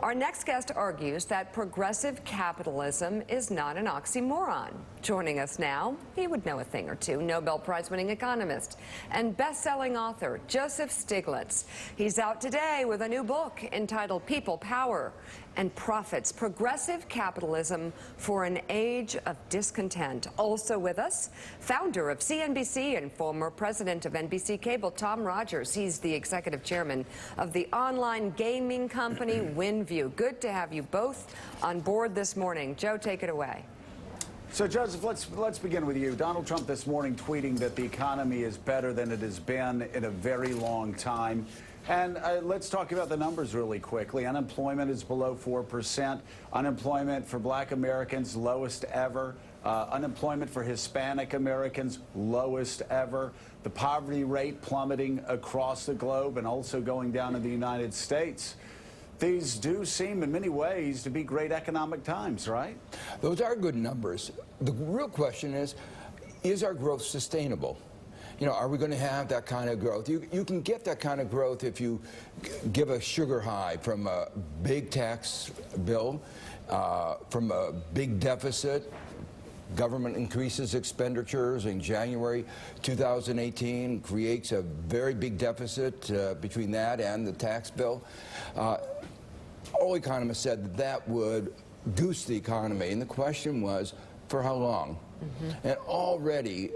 Our next guest argues that progressive capitalism is not an oxymoron. Joining us now, he would know a thing or two, Nobel Prize-winning economist and best-selling author Joseph Stiglitz. He's out today with a new book entitled People, Power, and Profits, Progressive Capitalism for an Age of Discontent. Also with us, founder of CNBC and former president of NBC Cable, Tom Rogers. He's the executive chairman of the online gaming company WinView. Good to have you both on board this morning. Joe, take it away. So, Joseph, let's begin with you. Donald Trump this morning tweeting that the economy is better than it has been in a very long time. And let's talk about the numbers really quickly. Unemployment is below 4%. Unemployment for Black Americans, lowest ever. Unemployment for Hispanic Americans, lowest ever. The poverty rate plummeting across the globe and also going down in the United States. These do seem in many ways to be great economic times, right? Those are good numbers. The real question is our growth sustainable? You know, are we going to have that kind of growth? You can get that kind of growth if you give a sugar high from a big tax bill, from a big deficit. Government increases expenditures in January 2018, creates a very big deficit between that and the tax bill. All economists said that that would goose the economy, and the question was, for how long? And already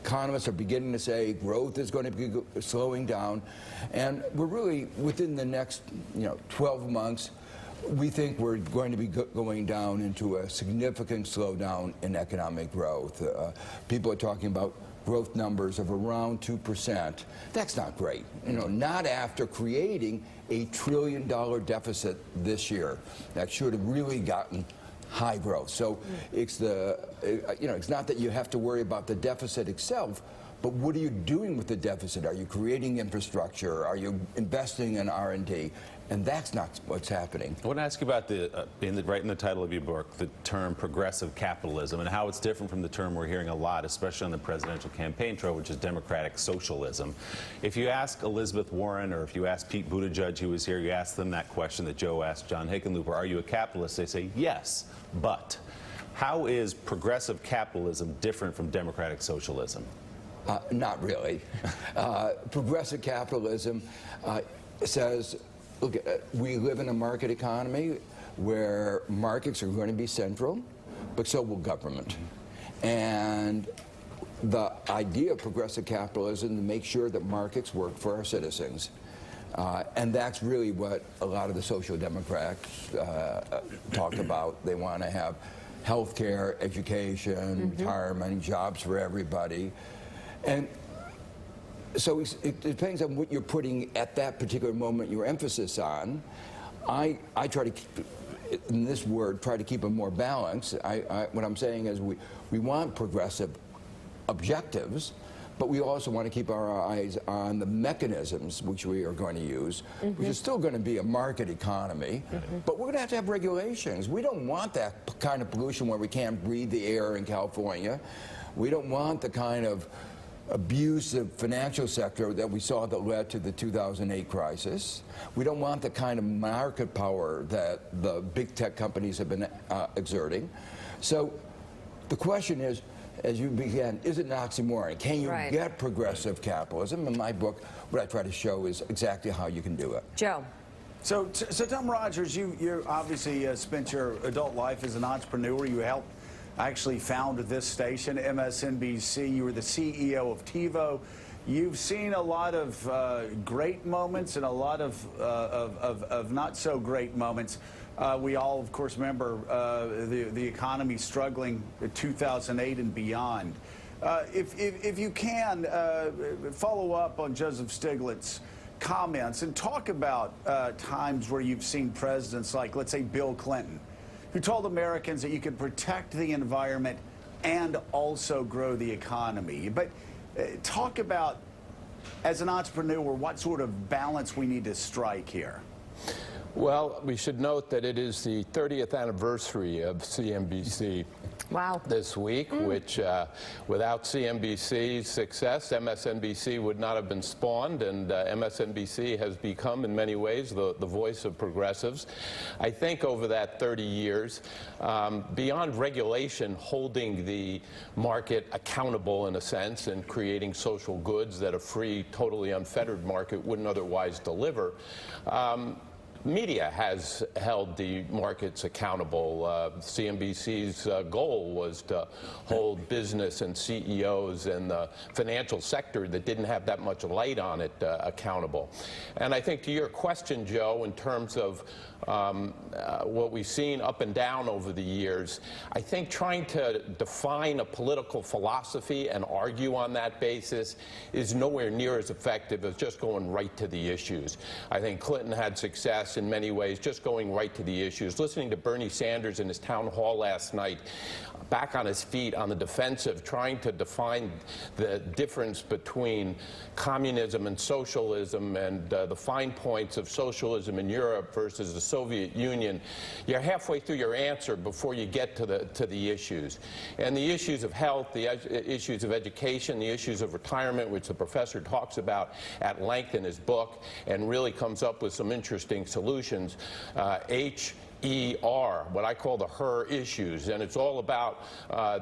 economists are beginning to say growth is going to be slowing down, and we're really within the next 12 months we think we're going to be going down into a significant slowdown in economic growth. People are talking about growth numbers of around 2%. That's not great. Not after creating $1 trillion deficit this year. That should have really gotten high growth. So it's it's not that you have to worry about the deficit itself, but what are you doing with the deficit? Are you creating infrastructure? Are you investing in R&D? And that's not what's happening. I want to ask you about right in the title of your book, the term progressive capitalism and how it's different from the term we're hearing a lot, especially on the presidential campaign trail, which is democratic socialism. If you ask Elizabeth Warren or if you ask Pete Buttigieg, who was here, you ask them that question that Joe asked John Hickenlooper, are you a capitalist? They say yes, but how is progressive capitalism different from democratic socialism? Not really. Progressive capitalism says, look, we live in a market economy where markets are going to be central, but so will government. And the idea of progressive capitalism is to make sure that markets work for our citizens. And that's really what a lot of the social democrats talk about. They want to have health care, education, retirement, jobs for everybody. And so it depends on what you're putting at that particular moment your emphasis on. I try to keep, in this word, try to keep it more balanced. What I'm saying is we want progressive objectives, but we also want to keep our eyes on the mechanisms which we are going to use, which is still going to be a market economy, but we're going to have regulations. We don't want that kind of pollution where we can't breathe the air in California. We don't want the kind of abusive financial sector that we saw that led to the 2008 crisis. We don't want the kind of market power that the big tech companies have been exerting. So the question is, as you began, is it an oxymoron? Can you get progressive capitalism? In my book, what I try to show is exactly how you can do it. Joe. So Tom Rogers, you obviously spent your adult life as an entrepreneur. You helped actually found this station, MSNBC. You were the CEO of TiVo. You've seen a lot of great moments and a lot of not so great moments. We all, of course, remember the economy struggling in 2008 and beyond. If you can, follow up on Joseph Stiglitz's comments and talk about times where you've seen presidents like, let's say, Bill Clinton, who told Americans that you could protect the environment and also grow the economy. But talk about, as an entrepreneur, what sort of balance we need to strike here. Well, we should note that it is the 30th anniversary of CNBC, Wow. this week, which without CNBC's success, MSNBC would not have been spawned, and MSNBC has become, in many ways, the voice of progressives. I think over that 30 years, beyond regulation holding the market accountable in a sense and creating social goods that a free, totally unfettered market wouldn't otherwise deliver, media has held the markets accountable. CNBC's goal was to hold business and CEOs and the financial sector that didn't have that much light on it accountable. And I think to your question, Joe, in terms of what we've seen up and down over the years, I think trying to define a political philosophy and argue on that basis is nowhere near as effective as just going right to the issues. I think Clinton had success in many ways just going right to the issues. Listening to Bernie Sanders in his town hall last night, back on his feet on the defensive, trying to define the difference between communism and socialism and the fine points of socialism in Europe versus the Soviet Union, you're halfway through your answer before you get to the issues. And the issues of health, the issues of education, the issues of retirement, which the professor talks about at length in his book and really comes up with some interesting solutions. HER, what I call the HER issues, and it's all about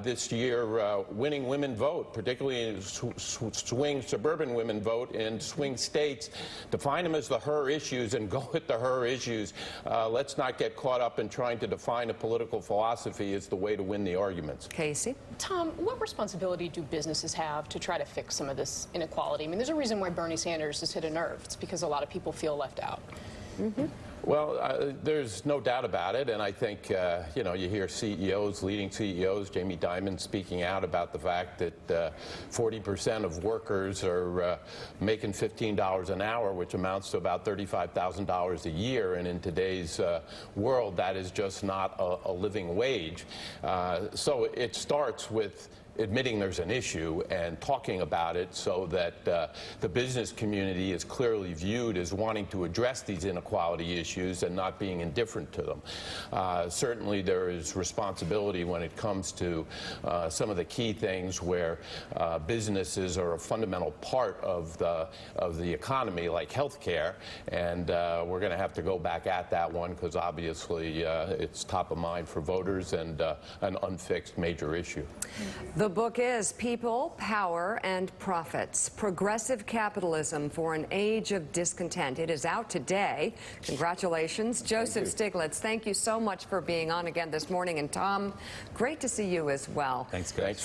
this year winning women vote, particularly in swing suburban women vote in swing states. Define them as the HER issues and go with the HER issues. Let's not get caught up in trying to define a political philosophy as the way to win the arguments. Casey? Tom, what responsibility do businesses have to try to fix some of this inequality? I mean, there's a reason why Bernie Sanders has hit a nerve. It's because a lot of people feel left out. Mm-hmm. Well, there's no doubt about it, and I think, you know, you hear CEOs, leading CEOs, Jamie Dimon speaking out about the fact that 40% of workers are making $15 an hour, which amounts to about $35,000 a year, and in today's world, that is just not a living wage. So it starts with admitting there's an issue and talking about it so that the business community is clearly viewed as wanting to address these inequality issues and not being indifferent to them. Certainly there is responsibility when it comes to some of the key things where businesses are a fundamental part of the economy, like health care, and we're going to have to go back at that one because obviously it's top of mind for voters and an unfixed major issue. The book is People, Power, and Profits: Progressive Capitalism for an Age of Discontent. It is out today. Congratulations. Joseph Stiglitz, thank you so much for being on again this morning. And Tom, great to see you as well. Thanks, guys.